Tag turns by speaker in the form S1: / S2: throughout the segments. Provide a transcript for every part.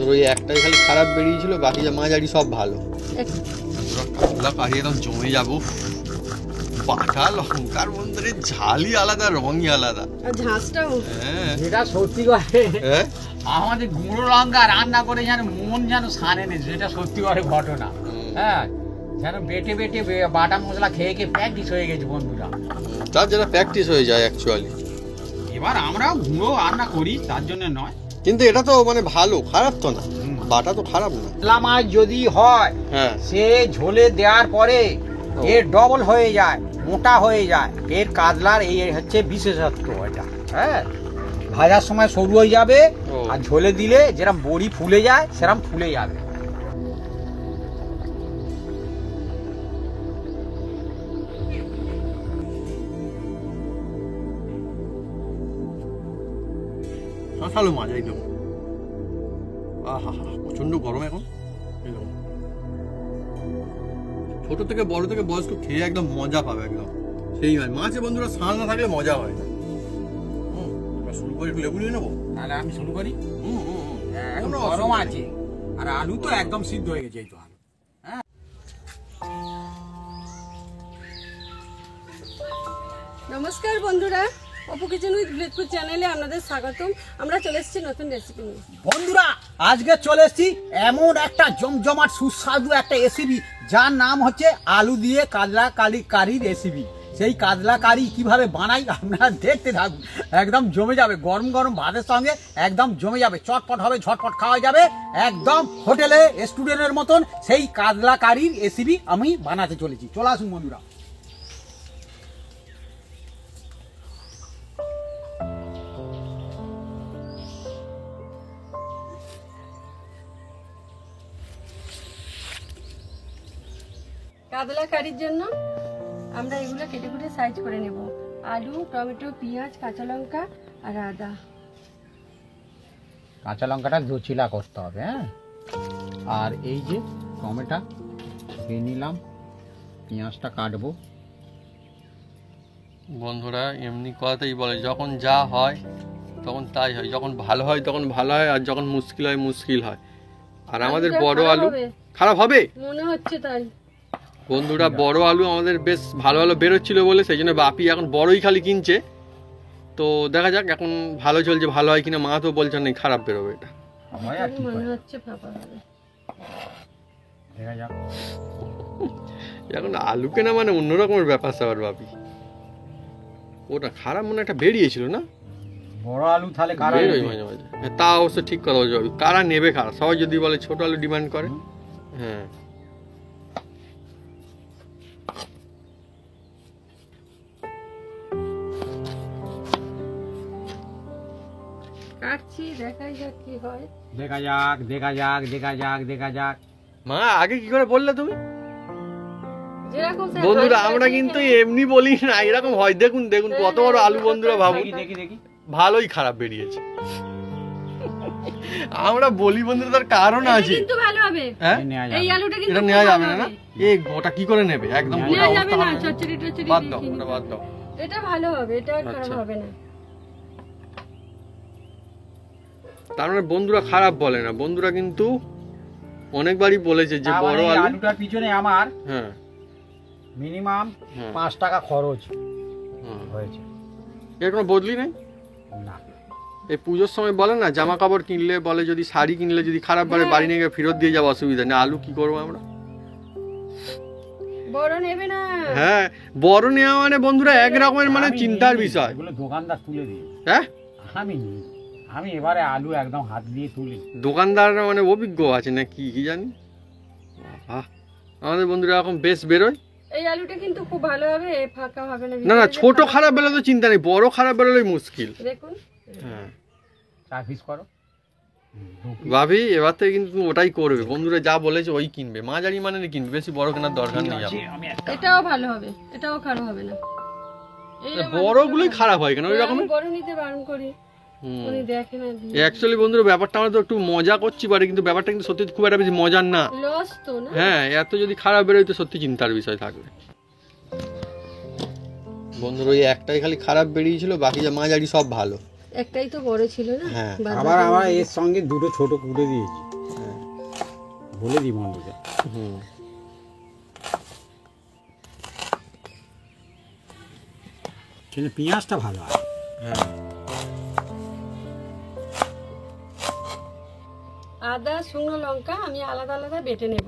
S1: বন্ধুরা ওই একটাই খালি খারাপ বেরিয়েছিল, বাকি যা মাঝারি সব ভালো। কাতলা কারি একদম জমে যাবো। বাটা লঙ্কার বন্ধুরে ঝালই আলাদা, রঙই আলাদা,
S2: ঝাঁসটাও।
S3: যেটা সত্যি করে আমাদের গুঁড়ো লঙ্কা রান্না করে যেন মন যেন সানে নেই, যেটা সত্যি করে ঘটনা। হ্যাঁ, যেন বেটে বেটে বাটা মশলা খেয়ে খেয়ে প্র্যাকটিস হয়ে গেছে বন্ধুরা।
S1: তার যেটা প্র্যাকটিস হয়ে যায় অ্যাকচুয়ালি।
S3: এবার আমরাও গুঁড়ো রান্না করি, তার জন্য নয়,
S1: কিন্তু এটা তো মানে ভালো, খারাপ তো না, বাটা তো খারাপ না।
S3: কাতলা মাছ যদি হয় সে ঝোলে দেওয়ার পরে এর ডবল হয়ে যায়, মোটা হয়ে যায়। এর কাতলার এই হচ্ছে বিশেষত্ব এটা। হ্যাঁ, ভাজার সময় সরু হয়ে যাবে, আর ঝোলে দিলে যেরকম বড়ি ফুলে যায় সেরকম ফুলে যাবে।
S1: শাসালো মাছ একদম। আহা হা, প্রচন্ড গরম এখন। ছোট থেকে বড় থেকে বয়স্ক খেয়ে একদম মজা পাবে একদম। সেই মাছে বন্ধুরা স্বাদ না থাকলে মজা হয় না। শুরু করে একটু লেবু নিয়ে নেবো।
S3: তাহলে আমি শুরু করি। গরম আছে, আর আলু তো একদম সিদ্ধ হয়ে গেছে। এই তো আলু।
S2: নমস্কার বন্ধুরা, অপু কিচেন উইথ ভিলেজপুর চ্যানেলে আপনাদের স্বাগতম। আমরা চলে এসেছি নতুন রেসিপি নিয়ে।
S3: বন্ধুরা আজকে চলে এসেছি এমন একটা জমজমাট সুস্বাদু একটা রেসিপি, যার নাম হচ্ছে আলু দিয়ে কাতলা কারি রেসিপি। সেই কাতলা কারি কিভাবে বানাই আপনারা দেখতে থাকুন, একদম জমে যাবে। গরম গরম ভাতের সঙ্গে একদম জমে যাবে, চটপট হবে, ঝটপট খাওয়া যাবে, একদম হোটেলে রেস্টুরেন্টের মতন সেই কাতলা কারির রেসিপি আমি বানাতে চলেছি। চলে আসুন বন্ধুরা।
S2: কাতলা কারির জন্য আমরা এগুলো কেটে কুটে সাইজ করে নেব। আলু, টমেটো, পেঁয়াজ, কাঁচা লঙ্কা আর আদা।
S3: কাঁচা লঙ্কাটা দোচিলা করতে হবে। হ্যাঁ, আর এই যে টমেটো দিয়ে নিলাম, পেঁয়াজটা কাটবো।
S1: বন্ধুরা এমনি কথাই বলে, যখন যা হয় তখন তাই হয়। যখন ভালো হয় তখন ভালো হয়, আর যখন মুশকিল হয় মুশকিল হয়। আর আমাদের বড় আলু খারাপ হবে
S2: মনে হচ্ছে তাই।
S1: বন্ধুরা বড় আলু আমাদের বেশ ভালো ভালো বেরোচ্ছিল বলে সেই জন্য বাপি এখন বড়ই খালি কিনছে। তো দেখা যাক এখন ভালো চলছে, ভালো হয় কিনা। মা তো বলছে না খারাপ বেরোবে, এটা
S2: মনে হচ্ছে ফাঁপা হবে।
S3: দেখা যাক।
S1: এখন আলু কেনা মানে অন্যরকমের ব্যাপার স্যাপার বাপি। ওটা খারাপ মনে একটা বেরিয়েছিল না,
S3: বড় আলু তাহলে
S1: বেরোয় মাঝে মাঝে। তা অবশ্য ঠিক কথা বলছে বাপি, কারা নেবে খারাপ? সবাই যদি বলে ছোট আলু ডিমান্ড করে। হ্যাঁ,
S2: কাটছি, দেখাই যাক কি হয়।
S3: দেখা যাক দেখা যাক দেখা যাক দেখা যাক।
S1: মা আগে কি করে বললে তুমি?
S2: যেরকম
S1: বন্ধুরা আমরা কিন্তু এমনি বলি না, এরকম হয়। দেখুন দেখুন কত বড় আলু বন্ধুরা, ভাবুন।
S3: দেখি দেখি
S1: ভালোই খারাপ বেরিয়েছে। আমরা বলি বন্ধুরা, তার কারণ আছে।
S2: কিন্তু ভালো হবে।
S1: হ্যাঁ,
S2: এই আলুটা কিন্তু
S1: এটা নেওয়া যাবে না। এই গোটা কি করে নেবে? একদম গোটা
S2: যাবে না, চচ্চড়ি টচ্চড়ি
S1: বাদ দাও, ওটা বাদ দাও।
S2: এটা ভালো হবে, এটা খারাপ হবে না।
S1: তার মানে বন্ধুরা খারাপ বলে না, বন্ধুরা কিন্তু অনেকবারই বলেছে যে বড়
S3: আলুটার পিছনে আমার
S1: হ্যাঁ
S3: মিনিমাম 5 টাকা খরচ হয়েছে।
S1: এর কোনো বদলি নেই
S3: না।
S1: এই পুজোর সময় বলে না, জামা কাপড় কিনলে বলে যদি শাড়ি কিনলে যদি খারাপ বলে বাড়ি নিয়ে গিয়ে ফেরত দিয়ে যাওয়া অসুবিধা নেই। আলু কি করবো আমরা?
S2: বড় নেবে না।
S1: হ্যাঁ, বড় নেওয়া মানে বন্ধুরা এক রকমের মানে চিন্তার বিষয়।
S3: এগুলো দোকানদার তুলে দিয়ে।
S1: হ্যাঁ,
S3: আমি এবারে আলু একদম হাত দিয়ে তুলি।
S1: দোকানদাররা মানে অভিজ্ঞ আছে না কি কি জানি। আমাদের বন্ধুরা এখন বেশ বেরোয়।
S2: এই আলুটা কিন্তু খুব ভালো হবে, ফাঁকা হবে না।
S1: না না, ছোট খারাপ বেরোলে তো চিন্তা নেই, বড় খারাপ বেরোলেই মুশকিল।
S2: দেখুন।
S1: হ্যাঁ,
S3: 4 পিস করো
S1: ভাবি। এবার থেকে কিন্তু ওটাই করবে বন্ধুরা, যা বলেছে ওই কিনবে। মাঝারি মানে কিনবে, বেশি বড় কেনার দরকার নেই।
S2: এটাও ভালো হবে, এটাও খারাপ হবে না।
S1: বড়গুলোই খারাপ হয় কেন? ওই রকম
S2: বড় নিতে বারণ করি। উনি দেখেন না।
S1: অ্যাকচুয়ালি বন্ধুরা ব্যাপারটা আমরা তো একটু মজা করছি পারে, কিন্তু ব্যাপারটা কিন্তু সত্যি খুব একটা বেশি মজার না।
S2: লস তো না।
S1: হ্যাঁ, এত যদি খারাপ বেরোয় তো সত্যি চিন্তার বিষয় থাকবে। বন্ধুরা ওই একটাই খালি খারাপ বেরিয়েছিল, বাকি যা মাঝারি সব ভালো।
S2: একটাই তো বড় ছিল না।
S1: হ্যাঁ,
S3: আবার এর সঙ্গে দুটো ছোট কুটে দিয়েছি। বলে দিই বন্ধুদের।
S1: হুম
S3: কিন্তু পেঁয়াজটা ভালো হয়।
S1: হ্যাঁ
S2: আদা শুকনো লঙ্কা আমি আলাদা আলাদা বেটে নেব।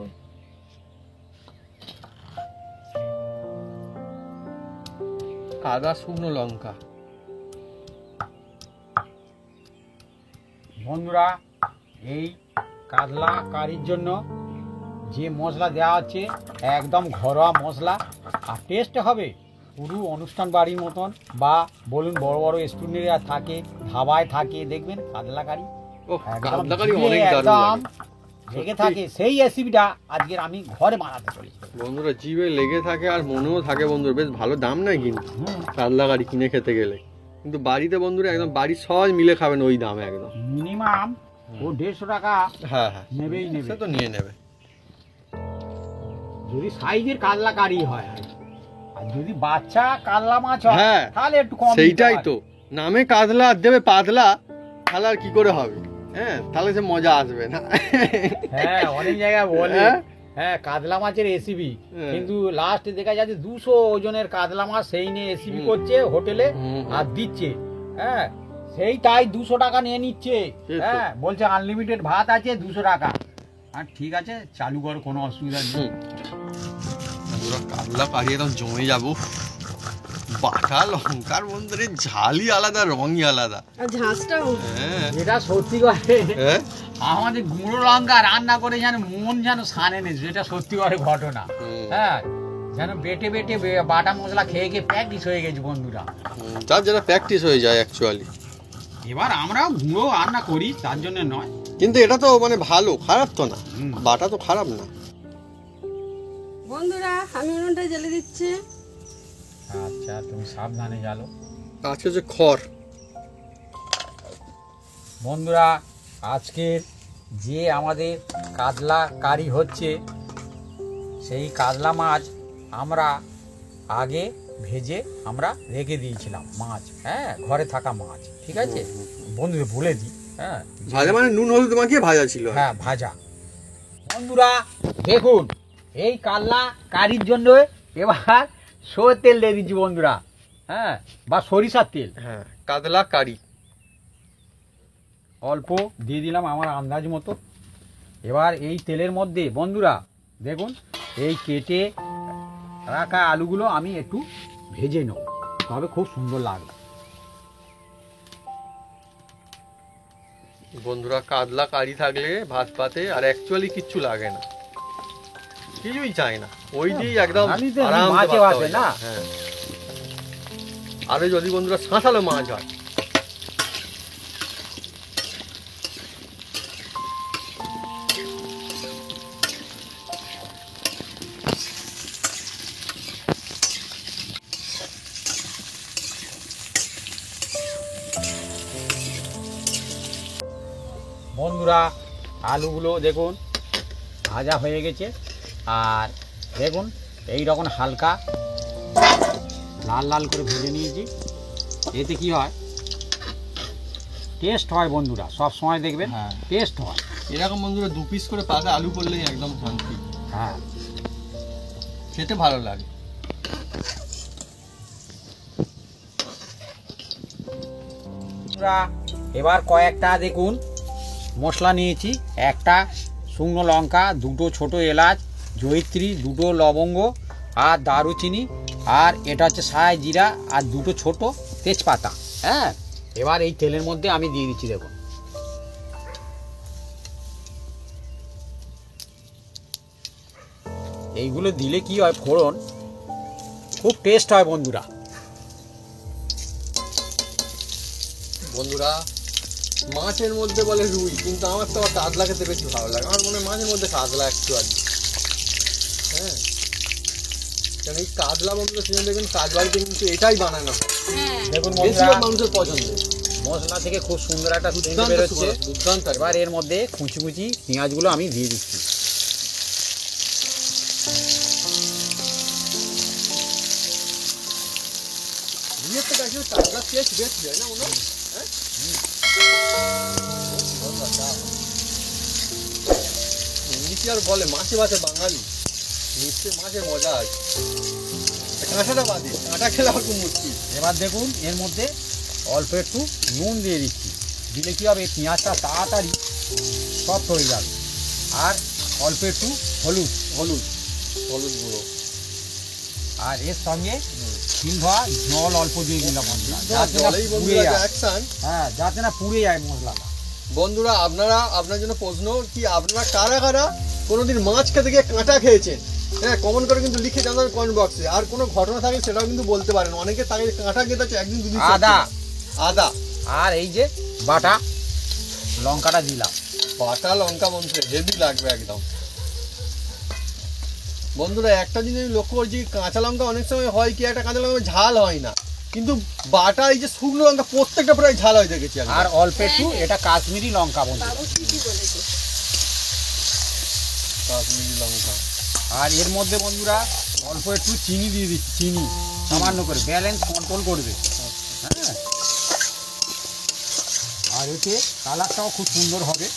S1: আদা শুকনো লঙ্কা।
S3: বন্ধুরা এই কাতলা কারির জন্য যে মশলা দেওয়া হচ্ছে একদম ঘরোয়া মশলা, আর টেস্ট হবে পুরো অনুষ্ঠান বাড়ির মতন, বা বলুন বড় বড় স্টুডেন্টরা থাকে, ধাবায় থাকে, দেখবেন কাতলা কারি
S1: ও
S3: একদম
S1: কাতলা কারি
S3: জিভে
S1: অনেক দারুণ
S3: একদম
S1: লাগে।
S3: লেগে থাকে। সেই রেসিপিটা আজকের আমি ঘরে বানাতে চলেছি।
S1: বন্ধুরা জিভে লেগে থাকে আর মনেও থাকে বন্ধুরা, বেশ ভালো দাম নাই কিন্তু কাতলা কারি কিনে খেতে গেলে, কিন্তু বাড়িতে বন্ধুরা একদম বাড়ির সবাই মিলে খাবেন ওই দামে একদম।
S3: মিনিমাম ও 150 টাকা
S1: হ্যাঁ হ্যাঁ
S3: নেবেই নেবে,
S1: সে তো নিয়ে নেবে।
S3: যদি সাইজের কাতলা কারি হয়। আর যদি বাচ্চা কাতলা মাছ হয়
S1: হ্যাঁ,
S3: তাহলে একটু কম দিতে
S1: সেইটাই
S3: পারে।
S1: তো, নামে কাতলা আর দেবে পাতলা, তাহলে আর কি করে হবে? হ্যাঁ তাহলে সে মজা আসবে না।
S3: হ্যাঁ অনেক জায়গায় বলে
S1: হ্যাঁ?
S3: হ্যাঁ কাতলা মাছের রেসিপি,
S1: হ্যাঁ।
S3: কিন্তু লাস্টে দেখা যাচ্ছে 200 ওজনের কাতলা মাছ সেই নিয়ে রেসিপি করছে হোটেলে আর দিচ্ছে। হ্যাঁ সেই তাই 200 টাকা নিয়ে নিচ্ছে।
S1: এই তো।
S3: হ্যাঁ বলছে আনলিমিটেড ভাত আছে 200 টাকা। আর ঠিক আছে চালু করো, কোনো অসুবিধা নেই।
S1: বন্ধুরা কাতলা কারি একদম জমে যাবো। বাটা লঙ্কার বন্ধুরে ঝালই আলাদা, রঙই আলাদা।
S2: আর ঝাঁসটাও
S1: হ্যাঁ
S3: যেটা সত্যি করে
S1: হ্যাঁ?
S3: আমাদের গুঁড়ো লঙ্কা রান্না করে যেন মন যেন সানে নেই, যেটা সত্যি করে ঘটনা। হ্যাঁ যেন বেটে বেটে বাটা মশলা খেয়ে খেয়ে প্র্যাকটিস হয়ে গেছে বন্ধুরা।
S1: তার যেটা প্র্যাকটিস হয়ে যায় অ্যাকচুয়ালি।
S3: এবার আমরাও গুঁড়ো রান্না করি, তার জন্য নয়।
S1: কিন্তু এটা তো মানে ভালো, খারাপ তো না, বাটা তো খারাপ না।
S2: বন্ধুরা আমি উনুনটা জ্বেলে দিচ্ছি।
S3: আচ্ছা তুমি সাবধানে জ্বালো।
S1: আছে যে খড়।
S3: বন্ধুরা আজকের যে আমাদের কাতলা কারি হচ্ছে, সেই কাতলা মাছ আমরা আগে ভেজে আমরা রেখে দিয়েছিলাম মাছ। হ্যাঁ ঘরে থাকা মাছ, ঠিক আছে বন্ধুদের বলে দিই। হ্যাঁ
S1: ভাজা মানে নুন হলুদ মাখিয়ে ভাজা ছিল।
S3: হ্যাঁ ভাজা। বন্ধুরা দেখুন এই কাতলা কারির জন্য এবার সরষের তেল দিয়ে দিচ্ছি বন্ধুরা। হ্যাঁ বা সরিষার তেল।
S1: হ্যাঁ কাতলা কারি
S3: অল্প দিয়ে দিলাম আমার আন্দাজ মতো। এবার এই তেলের মধ্যে বন্ধুরা দেখুন এই কেটে রাখা আলুগুলো আমি একটু ভেজে নেব, তবে খুব সুন্দর লাগবে।
S1: বন্ধুরা কাতলা কারি থাকলে ভাত পাতে আর অ্যাকচুয়ালি কিচ্ছু লাগে না, কিছুই চাই না, ওই দিয়েই একদম
S3: আমি তো
S1: আরামসে
S3: মাছে
S1: ভাতটা
S3: ভাতে
S1: হয়ে
S3: না।
S1: যায়। হ্যাঁ আরে যদি বন্ধুরা শাঁসালো মাছ হয়,
S3: বন্ধুরা আলুগুলো দেখুন ভাজা হয়ে গেছে, আর দেখুন এই রকম হালকা লাল লাল করে ভেজে নিয়েছি। এতে কি হয় টেস্ট হয় বন্ধুরা, সব সময় দেখবেন
S1: হ্যাঁ।
S3: টেস্ট হয়।
S1: এরকম বন্ধুরা 2 পিস করে পাকা আলু করলেই একদম শান্তি,
S3: হ্যাঁ
S1: খেতে ভালো লাগে।
S3: বন্ধুরা এবার কয়েকটা দেখুন মশলা নিয়েছি, একটা শুকনো লঙ্কা, 2টো ছোট এলাচ, জয়িত্রী, 2টো লবঙ্গ আর দারুচিনি, আর এটা হচ্ছে সায় জিরা আর 2টো ছোট তেজপাতা। হ্যাঁ এবার এই তেলের মধ্যে আমি দিয়ে দিচ্ছি দেখুন। এইগুলো দিলে কি হয় ফোড়ন খুব টেস্ট হয় বন্ধুরা।
S1: বন্ধুরা মাছের মধ্যে বলে রুই, কিন্তু আমার তো আবার কাতলা খেতে বেশি ভালো লাগে। আমার মনে হয় মাছের মধ্যে কাতলা অ্যাকচুয়ালি। হ্যাঁ কারণ এই কাতলা বন্ধুরা সেজন্য দেখবেন কাজ বাড়িতে কিন্তু এটাই বানানো হয়,
S2: হ্যাঁ
S3: দেখুন
S1: বেশিরভাগ
S3: বন্ধুরা
S1: মানুষের পছন্দ।
S3: মশলা থেকে খুব সুন্দর একটা সেন্ট
S1: দুর্দান্ত
S3: বেরোচ্ছে।
S1: সুগন্ধ, দুর্দান্ত একদম।
S3: এবার এর মধ্যে কুচি কুচি পেঁয়াজগুলো আমি দিয়ে দিচ্ছি।
S1: রুইয়ের থেকে আসলে কাতলা টেস্ট বেশি হয় না মনে হয়? হ্যাঁ? নিচে আর বলে মাছে ভাতে বাঙালি, নিশ্চয়ই মাছের মজা আছে। কাঁটাটা বাদে, কাঁটা খেলে আর খুব মুশকিল।
S3: এবার দেখুন এর মধ্যে অল্প একটু নুন দিয়ে দিচ্ছি, দিলে কি হবে পেঁয়াজটা তাড়াতাড়ি সফট হয়ে যাবে। আর অল্প একটু হলুদ হলুদ
S1: হলুদ গুঁড়ো,
S3: আর এর সঙ্গে ধোয়া জল অল্প দিয়ে দিলাম বন্ধুরা, যাতে না
S1: জলেই
S3: পুড়ে
S1: বন্ধুরা
S3: যায়।
S1: অ্যাকশন।
S3: হ্যাঁ, যাতে না পুড়ে যায় মশলাটা।
S1: বন্ধুরা আপনার জন্য প্রশ্ন কি, আপনারা কারা কারা কোনোদিন মাছ খেতে গিয়ে কাঁটা খেয়েছেন? হ্যাঁ, কমেন্ট করে কিন্তু লিখে জানাবেন কমেন্ট বক্সে। আর কোনো ঘটনা থাকে সেটাও কিন্তু বলতে পারেন। অনেকে তাকে কাঁটা খেতে আছে একদিন দুদিন। আদা
S3: আর এই যে বাটা লঙ্কাটা দিলাম।
S1: বাটা লঙ্কা বন্ধুরা হেভি লাগবে একদম। বন্ধুরা একটা জিনিস আমি লক্ষ্য করছি, কাঁচা লঙ্কা অনেক সময় হয় কি একটা কাঁচা লঙ্কা ঝাল হয় না, কিন্তু বাটা এই যে শুকনো লঙ্কা প্রত্যেকটা প্রায় ঝাল হয়ে দেখেছি।
S3: আর অল্প একটু এটা কাশ্মীরি লঙ্কা বন্ধু,
S1: কাশ্মীরি লঙ্কা।
S3: আর এর মধ্যে বন্ধুরা অল্প একটু চিনি দিয়ে দিচ্ছি, চিনি সামান্য করে, ব্যালেন্স কন্ট্রোল করবে। হ্যাঁ, আর এতে কালারটাও খুব সুন্দর হবে।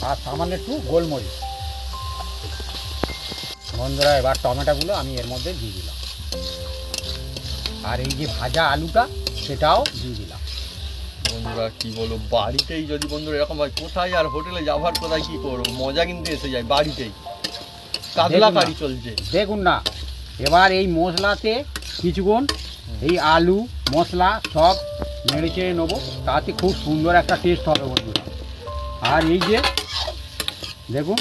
S3: আর সামান্য একটু গোলমরিচ। বন্ধুরা এবার টমেটোগুলো আমি এর মধ্যে দিয়ে দিলাম, আর এই যে ভাজা আলুটা সেটাও দিয়ে দিলাম।
S1: বন্ধুরা কি বলবো, বাড়িতেই যদি বন্ধুরা এরকম হয়, কোথায় আর হোটেলে যাবার কোথায় কি করবো, মজা কিন্তু এসে যায় বাড়িতেই। কাতলা কারি চলছে
S3: দেখুন না। এবার এই মশলাতে কিছুক্ষণ এই আলু মশলা সব নেড়ে চেড়ে নেবো, তাতে খুব সুন্দর একটা টেস্ট হবে বন্ধুরা। আর এই যে দেখুন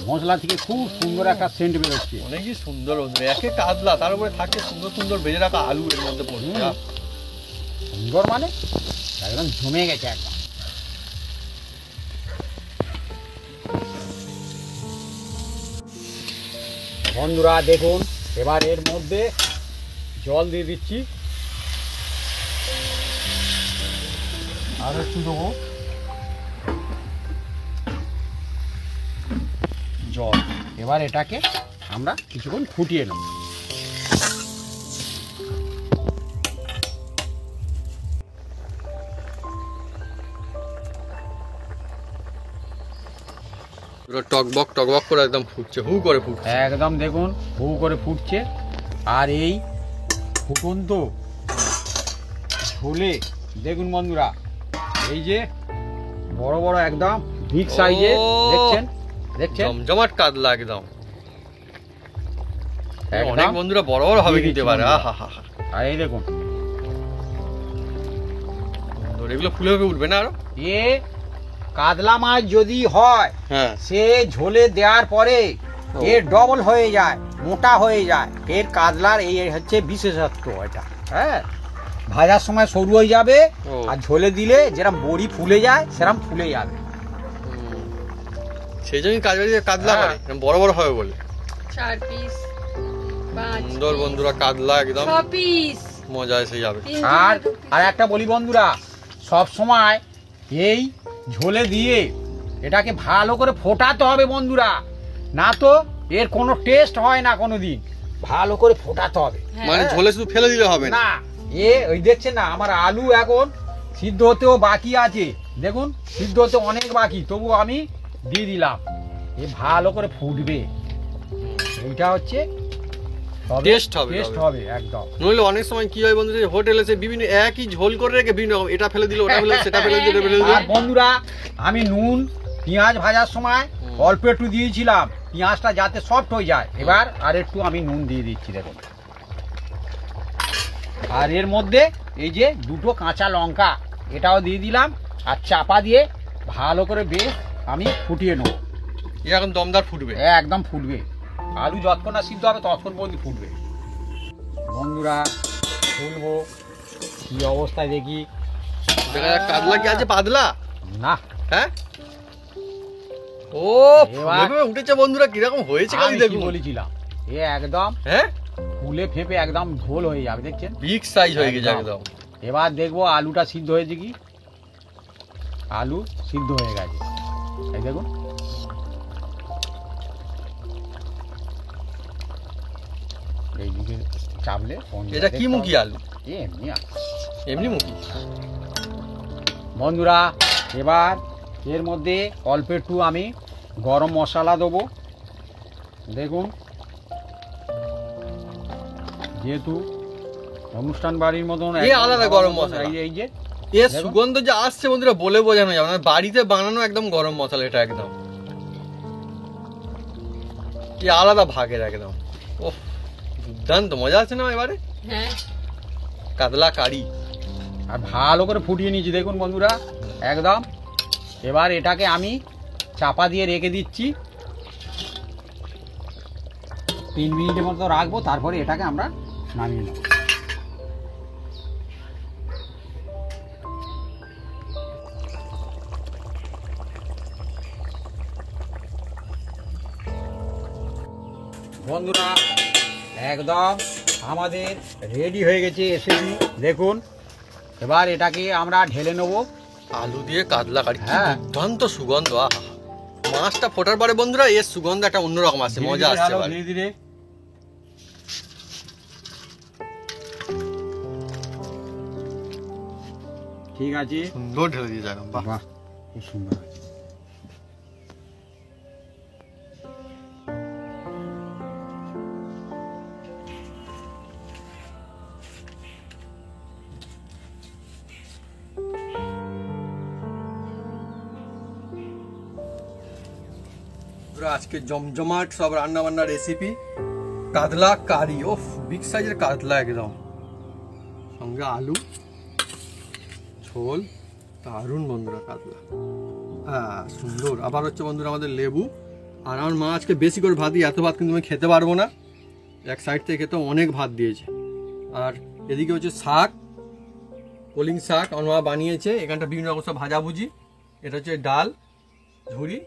S3: মশলা থেকে খুব সুন্দর একটা সেন্ট বেরোচ্ছে,
S1: অনেকই সুন্দর বন্ধুরা। একে কাতলা, তার উপরে থাকে সুন্দর সুন্দর ভেজে রাখা আলু এর মধ্যে পড়ছে।
S3: সুন্দর মানে একদম জমে গেছে একদম। বন্ধুরা দেখুন এবার এর মধ্যে জল দিয়ে দিচ্ছি, আর একটু দেবো জল। এবার এটাকে আমরা কিছুক্ষণ ফুটিয়ে নেব।
S1: টকবক টকবক করে একদম ফুটছে, হু করে ফুটছে
S3: একদম দেখুন হু করে ফুটছে। আর এই ফুটন্ত ঝোলে দেখুন বন্ধুরা, এই যে বড় বড় একদম বিগ সাইজে দেখছেন দেখছেন
S1: জমজমাট কাতলা একদম।
S3: একদম
S1: অনেক বন্ধুরা বড় বড় হবে নিতে পারে। আহা হা হা।
S3: আর এই দেখুন
S1: এগুলো ফুলে ফুলে উঠবে না আরো?
S3: এ কাতলা মাছ যদি হয়,
S1: হ্যাঁ,
S3: সে ঝোলে দেওয়ার পরে এ ডবল হয়ে যায়, মোটা হয়ে যায়। এর কাতলার এই হচ্ছে বিশেষত্ব এটা। হ্যাঁ, ভাজার সময় সরু হয়ে যাবে, আর ঝোলে দিলে যেরকম বড়ি ফুলে যায় সেরকম ফুলে যাবে।
S1: সেই জন্যই কাতলা করে বড় বড় হবে বলে।
S2: 4 পিস, 5
S1: সুন্দর বন্ধুরা কাতলা একদম
S2: 6 পিস
S1: মজা এসে যাবে।
S3: আর একটা বলি বন্ধুরা, সব সময় এই ঝোলে দিয়ে এটাকে ভালো করে ফোটাতে হবে বন্ধুরা, না তো এর কোনো টেস্ট হয় না কোনোদিন। ভালো করে ফোটাতে হবে,
S1: মানে ঝোলে শুধু ফেলে দিলে হবে না।
S3: ওই দেখছেন না আমার আলু এখন সিদ্ধ হতেও বাকি আছে, দেখুন সিদ্ধ হতে অনেক বাকি, তবু আমি দিয়ে দিলাম। এ ভালো করে ফুটবে, এইটা হচ্ছে
S1: টেস্ট হবে
S3: একদম।
S1: নইলে অনেক সময় কি হয় বন্ধুরা, হোটেলে সে বিভিন্ন একই ঝোল করে রেখে বিভিন্ন এটা ফেলে দিল, ওটা ফেলে সেটা ফেলে দিল, ফেলে দিল।
S3: আর বন্ধুরা আমি নুন পেঁয়াজ ভাজার সময় অল্প একটু দিয়েছিলাম, পেঁয়াজটা যাতে সফট হয়ে যায়। এবার আর একটু আমি নুন দিয়ে দিচ্ছি দেখুন। আর এর মধ্যে এই যে দুটো কাঁচা লঙ্কা এটাও দিয়ে দিলাম, আর চাপা দিয়ে ভালো করে বেশ আমি ফুটিয়ে নেব।
S1: এখন দমদার ফুটবে,
S3: একদম ফুটবে। আলু যতক্ষণ না সিদ্ধ হবে ততক্ষণ পর্যন্ত ফুটবে। বন্ধুরা ফুলবো কি অবস্থায় দেখি।
S1: দেখা যাক কাতলা কি আছে পাতলা
S3: না।
S1: হ্যাঁ, ও ফুলে উঠেছে বন্ধুরা, কিরকম হয়েছে খালি দেখুন।
S3: বলেছিলাম এ একদম
S1: হ্যাঁ
S3: ফুলে ফেপে একদম ঝোল হয়ে যাবে, দেখছেন
S1: বিগ সাইজ হয়ে গেছে একদম।
S3: এবার দেখবো আলুটা সিদ্ধ হয়েছে কি। আলু সিদ্ধ হয়ে গেছে, এই দেখুন। এইদিকে চাপলে
S1: এটা কি মুখী আলু?
S3: এমনি
S1: এমনি মুখী।
S3: বন্ধুরা এবার এর মধ্যে অল্প একটু আমি গরম মশলা দেবো। দেখুন, যেহেতু অনুষ্ঠান বাড়ির মতন
S1: এই আলাদা গরম মশলা।
S3: এই যে
S1: এর সুগন্ধ যে আসছে বন্ধুরা বলে বোঝানো যাবে না, বাড়িতে বানানো একদম গরম মশলা এটা একদম এই আলাদা ভাগের একদম। ওহ দুর্দান্ত মজা আছে না এবারে
S2: হ্যাঁ
S1: কাতলা কারি।
S3: আর ভালো করে ফুটিয়ে নিয়েছি দেখুন বন্ধুরা একদম। এবার এটাকে আমি চাপা দিয়ে রেখে দিচ্ছি, 3 মিনিটের মতো রাখবো, তারপরে এটাকে আমরা নামিয়ে নেব। বন্ধুরা একদম আমাদের রেডি হয়ে গেছে রেসিপি দেখুন। এবার এটাকে আমরা ঢেলে নেব।
S1: আলু দিয়ে কাতলা কারি, কি
S3: হ্যাঁ।
S1: দুর্দান্ত সুগন্ধ। আহা, মাছটা ফোটার পরে বন্ধুরা এর সুগন্ধ একটা অন্যরকম আছে, মজা আসছে এবারে।
S3: ধীরে ধীরে ঠিক আছে,
S1: সুন্দর ঢেলে দিয়ে যাবেন। বাহ
S3: বাহ খুব সুন্দর আছে।
S1: আজকে জমজমাট সব রান্না বান্নার রেসিপি, কাতলা কারি। ও বিগ সাইজের কাতলা একদম, সঙ্গে আলু ঝোল, দারুণ বন্ধুরা কাতলা। হ্যাঁ সুন্দর। আবার হচ্ছে বন্ধুরা আমাদের লেবু। আর আমার মা আজকে বেশি করে ভাত দিয়ে, এত ভাত কিন্তু আমি খেতে পারবো না, এক সাইড থেকে খেতে অনেক ভাত দিয়েছে। আর এদিকে হচ্ছে শাক, কলিং শাক আমার মা বানিয়েছে। এখানটা বিভিন্ন রকম সব ভাজাভুজি। এটা হচ্ছে ডাল ঝুরি।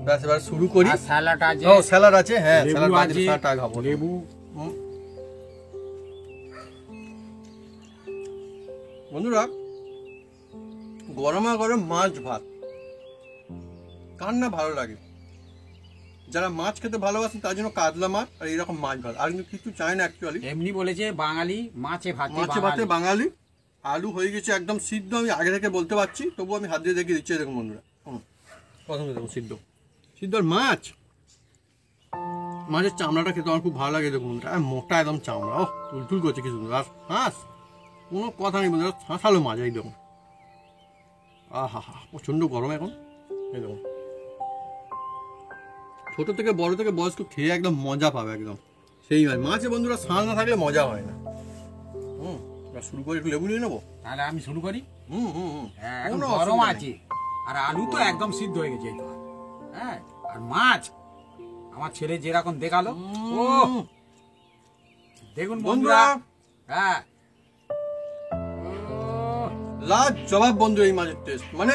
S1: ব্যাস এবার শুরু করি।
S3: আর স্যালাড আছে,
S1: ও স্যালাড আছে, হ্যাঁ
S3: লেবু
S1: স্যালাড আছে,
S3: আছে,
S1: স্যালাডটা খাবো।
S3: লেবু।
S1: বন্ধুরা গরমা গরম মাছ ভাত কার না ভালো লাগে। যারা মাছ খেতে ভালোবাসেন তার জন্য কাতলা মাছ আর এরকম মাছ ভাত, আর কিন্তু কিছু চায় না অ্যাকচুয়ালি।
S3: এমনি বলেছে বাঙালি মাছে ভাতে
S1: মাছে ভাতে বাঙালি। আলু হয়ে গেছে একদম সিদ্ধ, আমি আগে থেকে বলতে পারছি, তবু আমি হাত দিয়ে দেখিয়ে দিচ্ছি। দেখুন বন্ধুরা প্রথমে দেখুন সিদ্ধ সিদ্ধ আর মাছ, মাছের চামড়াটা খেতে আমার খুব ভালো লাগে। দেখুন বন্ধুরা মোটা একদম চামড়া, ও তুলতুল করছে কি সুন্দর। আর হাঁস কোনো কথা নেই বন্ধুরা, শাঁসালো মাছ এই দেখুন। আহা হা প্রচণ্ড গরম এখন। এই দেখুন ছোট থেকে বড় থেকে বয়স্ক খেয়ে একদম মজা পাবে একদম সেই মাছ। মাছে বন্ধুরা শাঁস না থাকলে মজা হয় না। শুরু করে একটু লেবু নিয়ে নেবো।
S3: তাহলে আমি শুরু করি। হ্যাঁ, এখন
S1: কোনো
S3: গরম
S1: অসুবিধা
S3: আছে আর আলু তো একদম সিদ্ধ হয়ে গেছে এই তো। হ্যাঁ আর মাছ আমার ছেলে যেরকম দেখালো, ও দেখুন বন্ধুরা। হ্যাঁ
S1: লাজ জবাব বন্ধু এই মাছের টেস্ট, মানে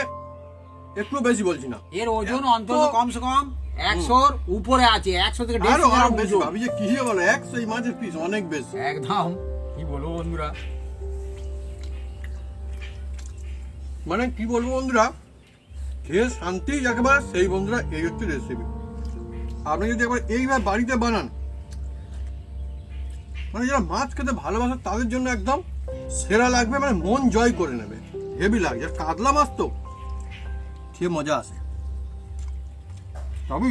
S1: একটু বেশি বলছি না।
S3: এর ওজন অন্তত কমসে কম 100-র উপরে আছে, 100 থেকে 150 গ্রাম
S1: বেশি
S3: ওজন।
S1: ভাবি যে কি বলো 100 এই মাছের পিস অনেক বেশি
S3: একদম। কি বলবো বন্ধুরা,
S1: মানে কি বলবো বন্ধুরা, খেয়ে শান্তি একেবারে সেই বন্ধুরা। এই হচ্ছে রেসিপি। আপনি যদি একবার এইভাবে বাড়িতে বানান, মানে যারা মাছ খেতে ভালোবাসে তাদের জন্য একদম সেরা লাগবে, মানে মন জয় করে নেবে, হেভি লাগবে। আর কাতলা মাছ তো খেয়ে মজা আসে। তবে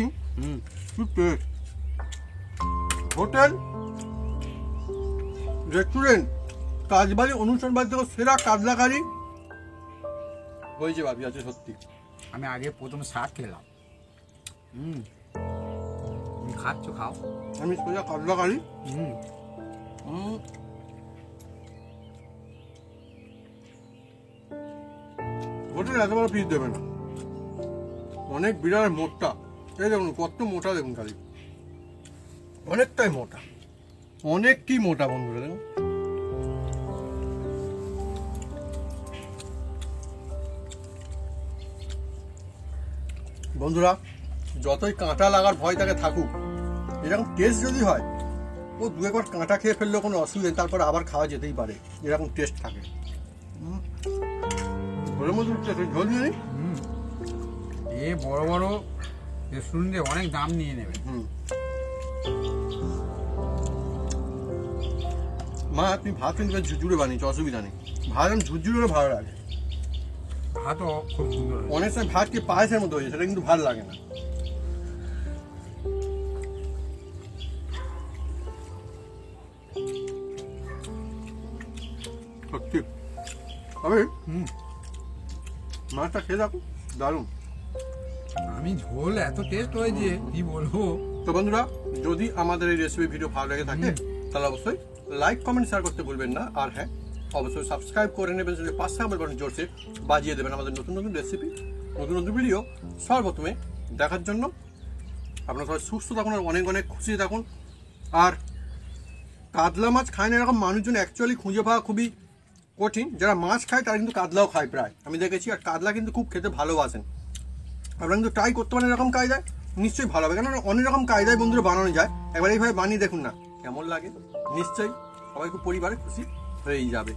S1: হোটেল রেস্টুরেন্ট কাজবাড়ি অনুষ্ঠান বাড়ি থেকে সেরা কাতলা কারি হয়েছে ভাবি আছে সত্যি।
S3: আমি আগে প্রথম শাক খেলাম। তুমি খাচ্ছ, খাও।
S1: আমি সোজা কাতলা কারি। হোটেল এত বড় পিস দেবে না, অনেক বিরাট মোটা। এই দেখুন কত মোটা, দেখুন কারি অনেকটাই মোটা, অনেক কি মোটা বন্ধুরা। দেখুন বন্ধুরা যতই কাঁটা লাগার ভয় তাকে থাকুক, এরকম টেস্ট যদি হয়, ও দু একবার কাঁটা খেয়ে ফেললেও কোনো অসুবিধা নেই, তারপর আবার খাওয়া যেতেই পারে এরকম টেস্ট থাকে। ঝোলের মধ্যে ঝোল নেই,
S3: এ বড় বড় রেস্টুরেন্টে অনেক দাম নিয়ে নেবে।
S1: মা তুমি ভাত কিন্তু ঝুরঝুরে বানিয়েছো, অসুবিধা নেই। ভাত আমি ঝুরঝুরে ভালো লাগে।
S4: ভাতও খুব সুন্দর হয়।
S1: অনেক সময় ভাত কি পায়েসের মতো হয়েছে, সেটা কিন্তু ভালো লাগে না। সত্যি তবে মাছটা খেয়ে দেখো, দারুণ।
S4: আমি ঝোল এত টেস্ট হয়েছে কি বলবো।
S1: তো বন্ধুরা, যদি আমাদের এই রেসিপি ভিডিও ভালো লেগে থাকে তাহলে অবশ্যই লাইক কমেন্ট শেয়ার করতে ভুলবেন না। আর হ্যাঁ, অবশ্যই সাবস্ক্রাইব করে নেবেন, যদি পাশে আমার বাটন জোরসে বাজিয়ে দেবেন আমাদের নতুন নতুন রেসিপি, নতুন নতুন ভিডিও সর্বপ্রথমে দেখার জন্য। আপনারা সবাই সুস্থ থাকুন আর অনেক অনেক খুশি থাকুন। আর কাতলা মাছ খায় না এরকম মানুষজন অ্যাকচুয়ালি খুঁজে পাওয়া খুবই কঠিন। যারা মাছ খায় তারা কিন্তু কাতলাও খায় প্রায়, আমি দেখেছি। আর কাতলা কিন্তু খুব খেতে ভালোবাসেন। আপনারা কিন্তু ট্রাই করতে পারেন এরকম কায়দায়, নিশ্চয়ই ভালো হবে। কেননা অনেক রকম কায়দায় বন্ধুরা বানানো যায়, একবার এইভাবে বানিয়ে দেখুন না কেমন লাগে। নিশ্চয়ই সবাই খুব পরিবারে খুশি হয়েই যাবে।